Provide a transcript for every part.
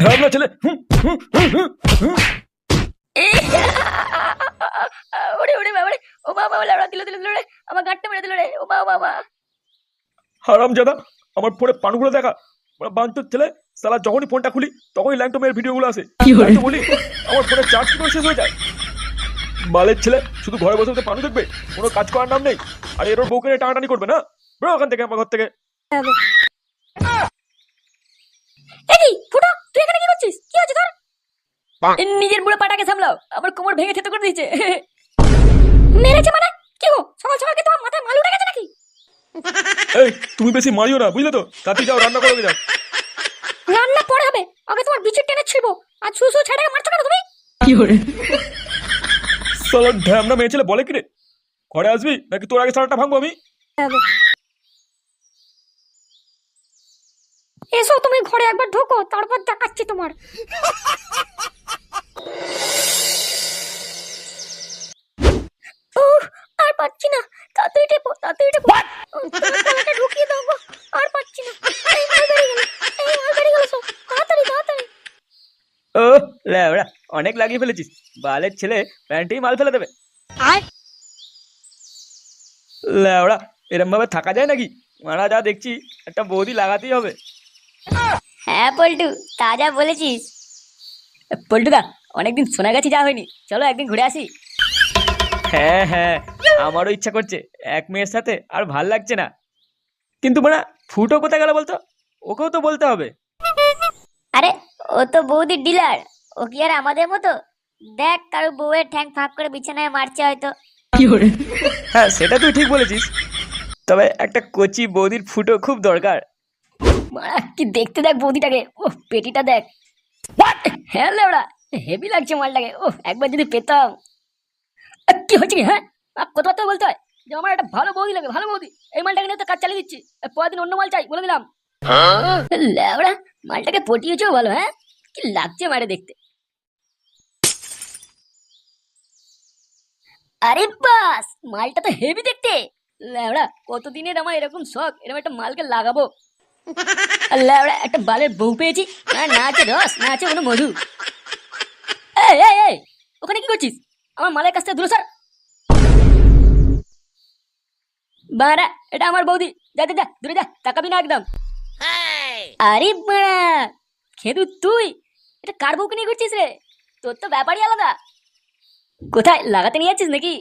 ঢাবলা ছেলে। ওরে ওরে বাবা রে, ও বাবা লাউড়া দিল দিল দিল রে, আমার গাঁটটা মেরে দিল রে, ও বাবা বাবা। হারামজাদা, আমার ফোনে পানগুলো দেখা। বাঞ্চোত ছেলে, শালা যখনই ফোনটা খুলি তখনই ল্যাংটো মেয়ের ভিডিওগুলো আসে। আমি তো বলি আমার ফোনে চার্জ কি করে শেষ হয়ে যায়। বালের ছেলে, শুধু ঘরে বসে বসে পানু দেখবে, কোনো কাজ করার নাম নেই। আর এর ওর বউকে নিয়ে টানাটানি করবে না। বেরো ওখান থেকে, আমার ঘর থেকে। এই ফুটো, তুই এখানে কি করছিস? কি হচ্ছে তোর? নিজের বুড়ো পাটাকে সামলাও, আমার কোমর ভেঙে থেতো করে দিয়েছে। মেরেছে মানে? কি গো, সকাল সকাল কি তোমার মাথায় মাল উঠে গেছে নাকি? এই তুমি বেশি মারিও না, বুঝলে তো? তাতে যাও, রান্না করো যাও। রান্না পরে হবে, আগে তোমার বিচের টেনে ছিড়বো। আর সুসু ছেড়ে মারছো কেন তুমি? কি করে? শালা ঢ্যামনা মেয়ে ছেলে বলে কি রে? ঘরে আসবি নাকি তোর আগে সারাটা ভাঙবো আমি? এসো, তুমি ঘরে একবার ঢোকো, তারপর দেখাচ্ছি তোমার। আর পাচ্ছি না, তাড়াতাড়ি টেপো, তাড়াতাড়ি টেপো। গলাটা ঢুকিয়ে দাও গো, আর পাচ্ছি না। এই মাল বেরিয়ে গেল, এই মাল বেরিয়ে গেল সব। তাড়াতাড়ি তাড়াতাড়ি। ও ল্যাবড়া, অনেক লাগিয়ে ফেলেছিস। বালের ছেলে প্যান্টেই মাল ফেলে দেবে। আর ল্যাবড়া, এরম ভাবে থাকা যায় নাকি? মারা যা দেখছি, একটা বৌদি লাগাতেই হবে। হ্যাঁ পল্টু, তাজা বলেছিস। পল্টুদা, অনেকদিন সোনাগাছি যাওয়া হয়নি, চলো একদিন ঘুরে আসি। হ্যাঁ হ্যাঁ, আমারও ইচ্ছা করছে। এক মেয়ের সাথে আর ভাল লাগছে না। কিন্তু মানে ফুটো কোথায় গেল বলতো? ওকেও তো বলতে হবে। আরে ও তো বৌদির ডিলার, ও কি আর আমাদের মতো? দেখ, কারো বউয়ের ঠ্যাং ফাঁক করে বিছানায় মারছে হয়তো। কি করে? হ্যাঁ, সেটা তুই ঠিক বলেছিস। তবে একটা কচি বৌদির ফুটো খুব দরকার। মারা কি দেখতে, দেখ বৌদিটাকে, ও পেটিটা দেখ। হ্যাঁ লেওড়া, হেভি লাগছে মালটাকে। ও একবার যদি পেতাম। কি হচ্ছে কি? হ্যাঁ, কথাবার্তা বলতে হয় যে আমার একটা ভালো বৌদি লাগে, ভালো বৌদি। এই মালটাকে নিয়ে তো কাজ চালিয়ে দিচ্ছি, পরের দিন অন্য মাল চাই বলে দিলাম। লেওড়া, মালটাকে পটিয়েছেও ভালো। হ্যাঁ, কি লাগছে মারে দেখতে। আরে বাস, মালটা তো হেভি দেখতে। লেওড়া, কতদিনের আমার এরকম শখ, এরকম একটা মালকে লাগাবো। লেওড়া, একটা বালের বউ পেয়েছি, আর না আছে রস, না আছে কোনো মধু। এই এই এই, ওখানে কি করছিস? আমার মালের কাছ থেকে দূরে সর। বাড়া, এটা আমার বৌদি, যা যা যা, দূরে যা, তাকাবি না একদম। আরে বাড়া, খেদু তুই এটা কার বউকে নিয়ে ঘুরছিস রে? তোর তো ব্যাপারই আলাদা। কোথায় লাগাতে নিয়ে যাচ্ছিস নাকি?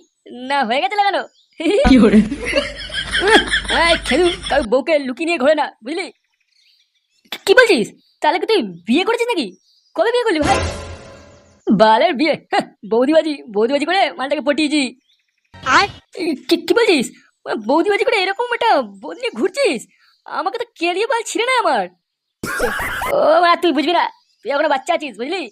না হয়ে গেছে লাগানো? কি করে? খেদু কারো বউকে লুকিয়ে নিয়ে ঘোরে না, বুঝলি? কি বলছিস? তাহলে কি তুই বিয়ে করেছিস নাকি? কবে বিয়ে করলি ভাই? বালের বিয়ে, বৌদিবাজি বৌদিবাজি করে মালটাকে পটিয়েছি। আর কি বলছিস? বৌদিবাজি করে এরকম একটা বৌদি নিয়ে ঘুরছিস? আমাকে তো কেড়িয়ে বাল ছিঁড়ে না আমার। ও মা, তুই বুঝবি না, তুই এখনো বাচ্চা আছিস, বুঝলি?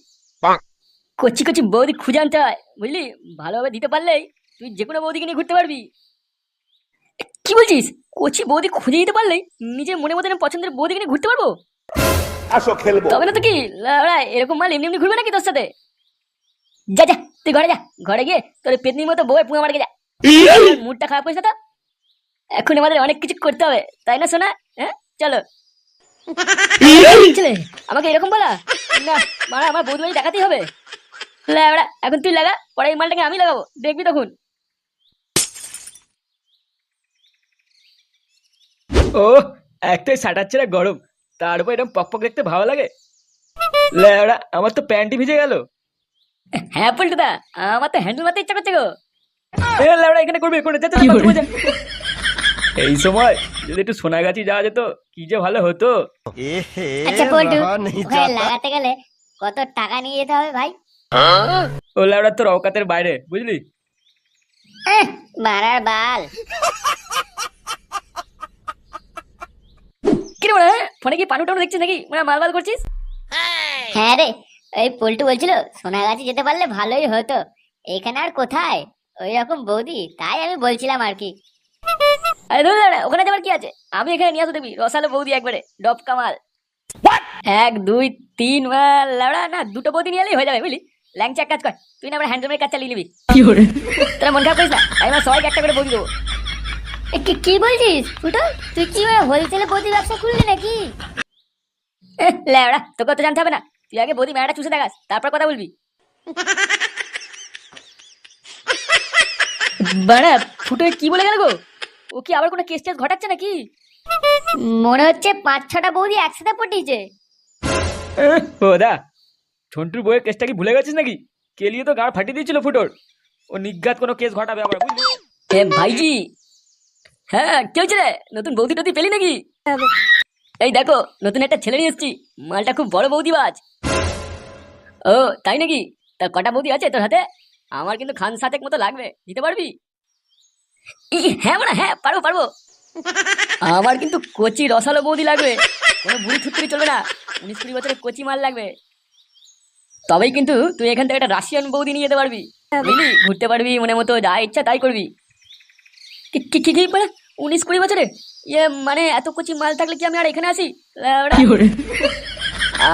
কচি কচি বৌদি খুঁজে আনতে হয়, বুঝলি? ভালোভাবে দিতে পারলেই তুই যে কোনো বৌদিকে নিয়ে ঘুরতে পারবি। কি বলছিস? কচি বৌদি খুঁজে দিতে পারলেই নিজের মনে মতো পছন্দের বৌদিকে নিয়ে ঘুরতে পারবো? আসো খেলবো। তবে না তো কি লাউড়া, এরকম মাল এমনি এমনি ঘুরবে নাকি তোর সাথে? যা যা, তুই ঘরে যা, ঘরে গিয়ে তোর পেতনির মতো বউয়ের পুঙা মারকে যা। মুডটা খারাপ হয়েছে তো, এখন আমাদের অনেক কিছু করতে হবে, তাই না সোনা? হ্যাঁ চলো। ছেলে আমাকে এরকম বলা না, মারা আমার বৌদি বাড়ি দেখাতেই হবে। লাউড়া, এখন তুই লাগা, পরে এই মালটাকে আমি লাগাবো, দেখবি তখন। ও, একটাই শাটার ছেড়ে গরম, তার উপর এরকম পকপক দেখতে ভালো লাগে। ল্যাবড়া, আমার তো প্যান্টই ভিজে গেল। হ্যাঁ পল্টুদা, আমার তো হ্যান্ডেল মারতে ইচ্ছা করছে গো। এ ল্যাবড়া, এখানে করবে করে যা, যা, কি যা, করে? যা। এই সময় যদি একটু সোনাগাছি যাওয়া যেত, কি যে ভালো হতো। আচ্ছা পল্টু, ওখানে লাগাতে গেলে কত টাকা নিয়ে যেতে হবে ভাই? ও ল্যাবড়া, তোর অকাতের বাইরে, বুঝলি? মারার বাল। কি রে মানে, ফোনে কি পানু টানু দেখছিস নাকি? মানে মাল মাল করছিস? হ্যাঁ রে, ওই পল্টু বলছিল সোনাগাছি যেতে পারলে ভালোই হতো। এখানে আর কোথায় ওই রকম বৌদি, তাই আমি বলছিলাম আর কি। আরে ধুর লাউড়া, ওখানে যাবার কি আছে? আমি এখানে নিয়ে আসো, দেখবি রসালো বৌদি একবারে ডব কামাল। 1 2 3 মাল লাউড়া, না দুটো বৌদি নিয়ে এলেই হয়ে যাবে, বুঝলি? ল্যাংচা এক কাজ কর, তুই না আমার হ্যান্ডলুমের কাজ চালিয়ে নিবি। কি করে? তোরা মন খারাপ করিস না, আমি আমার সবাইকে একটা করে বৌদি দেবো। কি বলছিস ফুটো? তুই কি হোলসেলে বৌদি ব্যবসা খুললি নাকি? লাউড়া, তোকে তো জানতে হবে না, তুই আগে বৌদি মেলাটা চুষে দেখাস, তারপর কথা বলবি। বাড়া ফুটো কি বলে গেল গো? ও কি আবার কোনো কেস টেস ঘটাচ্ছে নাকি? মনে হচ্ছে 5-6টা বৌদি একসাথে পটিয়েছে। ও দা, ঝন্টুর বইয়ের কেসটা কি ভুলে গেছিস নাকি? কেলিয়ে তো গাড় ফাটিয়ে দিয়েছিল ফুটোর। ও নিজ্ঞাত কোনো কেস ঘটাবে আবার, বুঝলি? এ ভাইজি, হ্যাঁ কি হয়েছে রে? নতুন বৌদি টদি পেলি নাকি? এই দেখো নতুন একটা ছেলে নিয়ে এসেছি, মালটা খুব বড় বৌদিবাজ। ও তাই নাকি? তা কটা বৌদি আছে তোর হাতে? আমার কিন্তু খান সাতেক মতো লাগবে, দিতে পারবি? হ্যাঁ মানে হ্যাঁ, পারবো পারবো। আমার কিন্তু কচি রসালো বৌদি লাগবে, কোনো বুড়ি থুতরি চলবে না। 19-20 বছরের কচি মাল লাগবে, তবেই কিন্তু তুই এখান থেকে একটা রাশিয়ান বৌদি নিয়ে যেতে পারবি, বুঝলি? ঘুরতে পারবি মনে মতো, যা ইচ্ছা তাই করবি। কি কি কি মানে 19-20 বছরে? ইয়ে মানে এত কচি মাল থাকলে কি আমি আর এখানে আসি? ল্যাওড়া।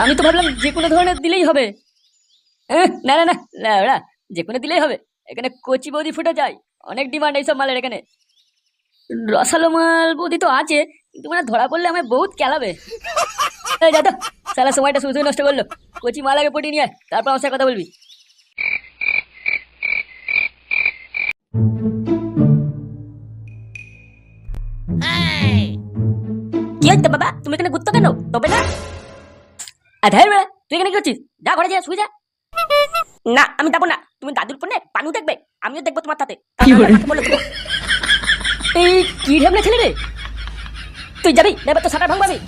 আমি তো ভাবলাম যে কোনো ধরনের দিলেই হবে। না না না ল্যাওড়া, যে কোনো দিলেই হবে। এখানে কচি বৌদি ফুটে যায়, অনেক ডিমান্ড এইসব মালের এখানে। রসালো মাল বৌদি তো আছে, কিন্তু মানে ধরা পড়লে আমায় বহুত কেলাবে। এই যা তো, সারা সময়টা শুধু নষ্ট করলো। কচি মাল আগে পটিয়ে নিয়ে আয়, তারপর আমার সাথে কথা বলবি। কি হচ্ছে বাবা, তুমি এখানে ঘুরতো কেন? তবে না আধার বেড়া, তুই এখানে কি করছিস? যা ঘরে যা, শুয়ে যা। না আমি যাবো না, তুমি দাদুর ফোনে পানু দেখবে, আমিও দেখবো তোমার সাথে। এই কি ঢেমনা ছেলে রে, তুই যাবি এবার তো সাটা ভাঙবাবি।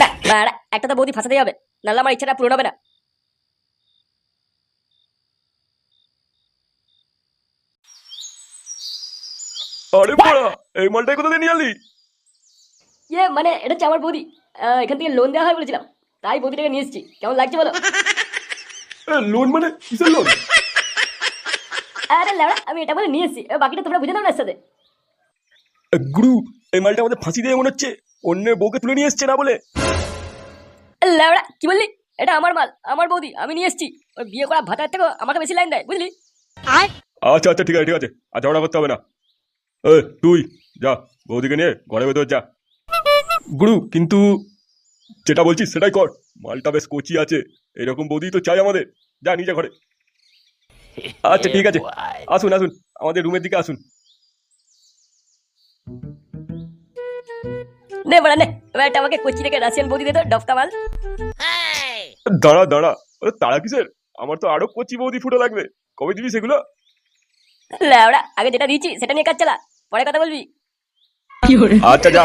না বাড়া, একটা তো বৌদি ফাঁসাতেই হবে, নাহলে আমার ইচ্ছাটা পূরণ হবে না। আরে বড়া, এই মালটাই কোথা দিয়ে নিয়ে আনলি? ইয়ে মানে এটা হচ্ছে আমার বৌদি, এখান থেকে লোন দেওয়া হয় বলেছিলাম, তাই বৌদিটাকে নিয়ে এসেছি। কেমন লাগছে বলো? লোন মানে কিসের লোন? আরে লেওড়া, আমি এটা বলে নিয়ে এসেছি, বাকিটা তোমরা বুঝে নাও না এর সাথে। গুরু, এই মালটা আমাদের ফাঁসি দিয়ে মনে হচ্ছে অন্যের বউকে তুলে নিয়ে এসছে না বলে। লেওড়া কি বললি? এটা আমার মাল, আমার বৌদি, আমি নিয়ে এসেছি। ওই বিয়ে করা ভাতার থেকে আমাকে বেশি লাইন দেয়, বুঝলি? আচ্ছা আচ্ছা, ঠিক আছে ঠিক আছে, আর ঝগড়া করতে হবে না। তুই যা, বৌদিকে নিয়ে ঘরে ভেতর যা। গুরু কিন্তু যেটা বলছিস সেটাই কর, মালটা বেশ কচি আছে, এরকম বৌদি তো চাই আমাদের। যা নিজে ঘরে। আচ্ছা ঠিক আছে, আসুন আসুন, আমাদের রুমের দিকে আসুন। নে বড়া নে, এবার একটা আমাকে কোচি থেকে রাশিয়ান বৌদি দে তো, ডফকা মাল। দাঁড়া দাঁড়া, ওরে তাড়া কিসের? আমার তো আরো কচি বৌদি ফুটো লাগবে, কবে দিবি সেগুলো? লেওড়া, আগে যেটা দিয়েছি সেটা নিয়ে কাজ চালা, পরে কথা বলবি। আচ্ছা যা,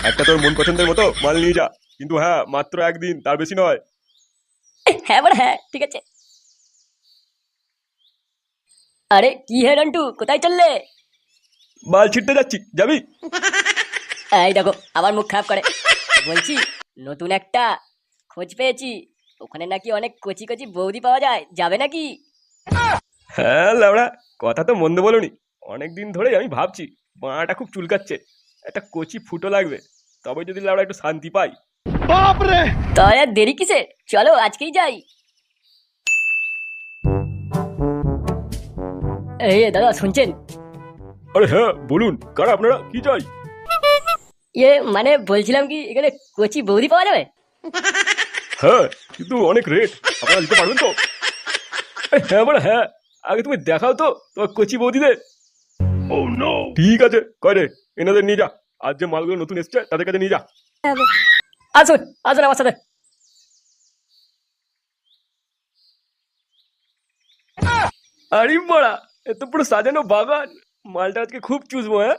একটা তোর মন পছন্দের মতো মাল নিয়ে যা, কিন্তু হ্যাঁ মাত্র একদিন, তার বেশি নয়। হ্যাঁ বড়া হ্যাঁ, ঠিক আছে। আরে কি হে রন্টু, কোথায় চললে? মাল ছিটতে যাচ্ছি, যাবি? এই দেখো আবার মুখ খারাপ করে। বলছি নতুন একটা খোঁজ পেয়েছি, ওখানে নাকি অনেক কচি কচি বৌদি পাওয়া যায়, যাবে নাকি? হ্যাঁ লাউড়া, কথা তো মন্দ বলনি। অনেকদিন ধরেই আমি ভাবছি মাটা খুব চুলকাচ্ছে, একটা কচি ফুটো লাগবে, তবে যদি লাউড়া একটু শান্তি পাই। তাহলে আর দেরি কিসে, চলো আজকেই যাই। এই দাদা শুনছেন? আরে হ্যাঁ বলুন, কারা আপনারা, কি চাই? ইয়ে মানে বলছিলাম কি, এখানে কচি বৌদি পাওয়া যাবে? হ্যাঁ কিন্তু অনেক রেট, আপনারা দিতে পারবেন তো? হ্যাঁ বলে হ্যাঁ, আগে তুমি দেখাও তো তোমার কচি বৌদিদের। ঠিক আছে, কয় রে, এনাদের নিয়ে যা, আজ যে মালগুলো নতুন এসছে তাদের কাছে নিয়ে যা। আসুন আসুন আমার সাথে। আরে বড়া, এত পুরো সাজানো বাগান, মালটা আজকে খুব চুষবো। হ্যাঁ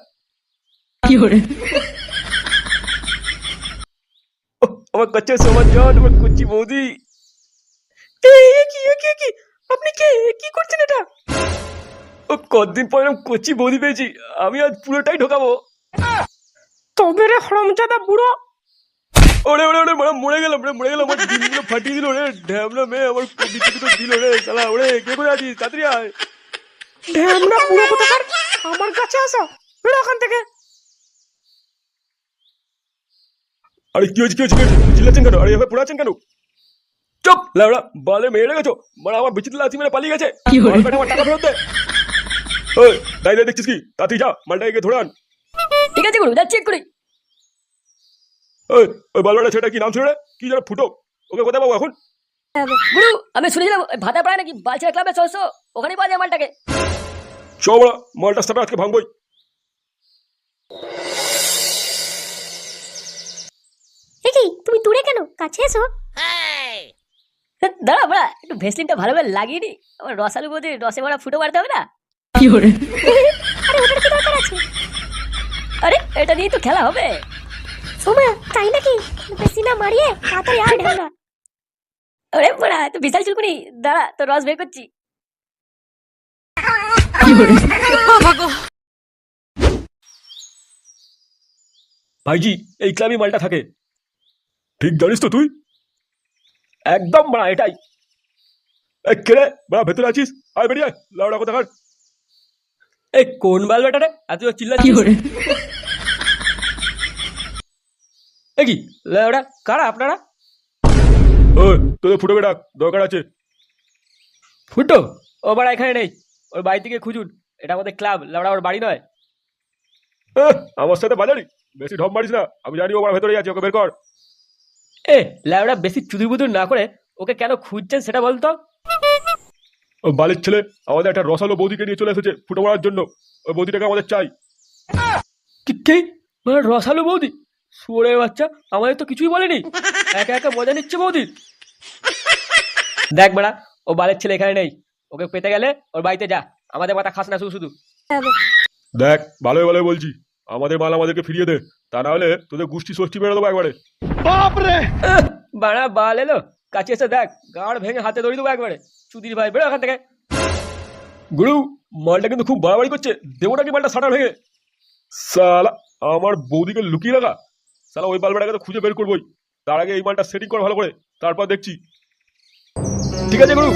আমার কাছে সমাজ জান, আমার কচি বৌদি। আপনি কে, কি করছেন এটা? ও কতদিন পরে কচি বৌদি পেয়েছি, আমি আজ পুরোটাই ঢোকাবো। তবে রে হরমজাদা বুড়ো, ওরে ওরে ওরে মরে গেলাম রে, মরে গেলাম, আমার ডিমগুলো ফাটিয়ে দিল রে, ঢ্যামনা মেয়ে আমার বিচিত্র দিল রে শালা। ওরে কে করে আছিস, তাড়াতাড়ি আয়। ঢ্যামনা বুড়ো কোথাকার, আমার কাছে আসো, বেরো ওখান থেকে। আরে কি হয়েছে কি হয়েছে কি হয়েছে, চিল্লাচ্ছেন কেন? আরে এভাবে পড়াচ্ছেন কেন? চুপ লাউড়া, বালে মেরে গেছো, মানে আমার বিচিত্র লাচি মেরে পালিয়ে গেছে। আমার টাকা ফেরত দে। ওই দাঁড়িয়ে দেখছিস কি, তাড়াতাড়ি যা, মালটা এগিয়ে ধরে আন। ঠিক আছে গুরু, যাচ্ছি এক্ষুনি। ওই ওই বালবাটা ছেলেটা কি নাম ছিল রে? কি যেন ফুটো, ওকে কোথায় পাবো এখন? গুরু আমি শুনেছিলাম ওই ভাতা পাড়ায় নাকি বালছেড়া ক্লাবে চলছো, ওখানেই পাওয়া যায় মালটাকে। চ বড়া, মালটা সাথে আজকে ভাঙবই। দেখি তুমি দূরে কেন, কাছে এসো। দাঁড়া বড়া, একটু ভেসলিনটা ভালো করে লাগিয়ে নি, আমার রসালু বোধে রসে ভরা ফুটো মারতে হবে না। আরে এটা নিয়ে তো খেলা হবে। সোমা তাই নাকি, বেশি না মারিয়ে তাড়াতাড়ি আয় ঢালা। আরে বড়া তো বিশাল চুলকুনি, দাঁড়া তো রস বের করছি। ভাইজি এই ক্লাবই মালটা থাকে। ঠিক জানিস তো তুই? একদম বড়া এটাই। এই কে রে বড়া, ভেতরে আছিস? আয় বেরিয়ে আয়, লাউডা কথা কার। এই কোন বালবাটা রে এত চিল্লাচ্ছিস? এই কি লাউডা কারা আপনারা? ওই তোদের ফুটো বেটা দরকার আছে। ফুটো ও বাড়া এখানে নেই, ওর বাড়ি থেকে খুঁজুন, এটা আমাদের ক্লাব, লাউডা ওর বাড়ি নয়। আমার সাথে বাজারি বেশি ঢপ মারিস না, আমি জানি ও বাড়া ভেতরে আছে, ওকে বের কর। এ লাউডা বেশি চুদুর বুদুর না করে ওকে কেন খুঁজছেন সেটা বলতো। ও বালির ছেলে আমাদের একটা রসালো বৌদিকে নিয়ে চলে এসেছে ফুটো মারার জন্য, ওই বৌদিটাকে আমাদের চাই। কি মানে রসালো বৌদি? শুয়োরের বাচ্চা, আমাদের তো কিছুই বলেনি, একা একা মজা নিচ্ছে বৌদির। দেখ বেড়া, ও বালের ছেলে এখানে নেই, ওকে পেতে গেলে ওর বাড়িতে যা, আমাদের মাথা খাস না শুধু শুধু। দেখ ভালোই ভালোই বলছি, আমাদের মাল আমাদেরকে ফিরিয়ে দে, তা না হলে তোদের গোষ্ঠী ষষ্ঠী মেরে দেবো একবারে। বাড়া বাল এলো, কাছে এসে দেখ, গাড় ভেঙে হাতে ধরে দেবো একবারে। চুদির ভাই বেরো এখান থেকে। গুরু মালটা কিন্তু খুব বাড়াবাড়ি করছে, দেবো নাকি মালটা সাটার ভেঙে? সালা আমার বৌদিকে লুকিয়ে রাখা, সালা ওই বালবাটাকে তো খুঁজে বের করবোই, তার আগে এই মালটা সেটিং কর ভালো করে, তারপর দেখছি। ঠিক আছে গুরু।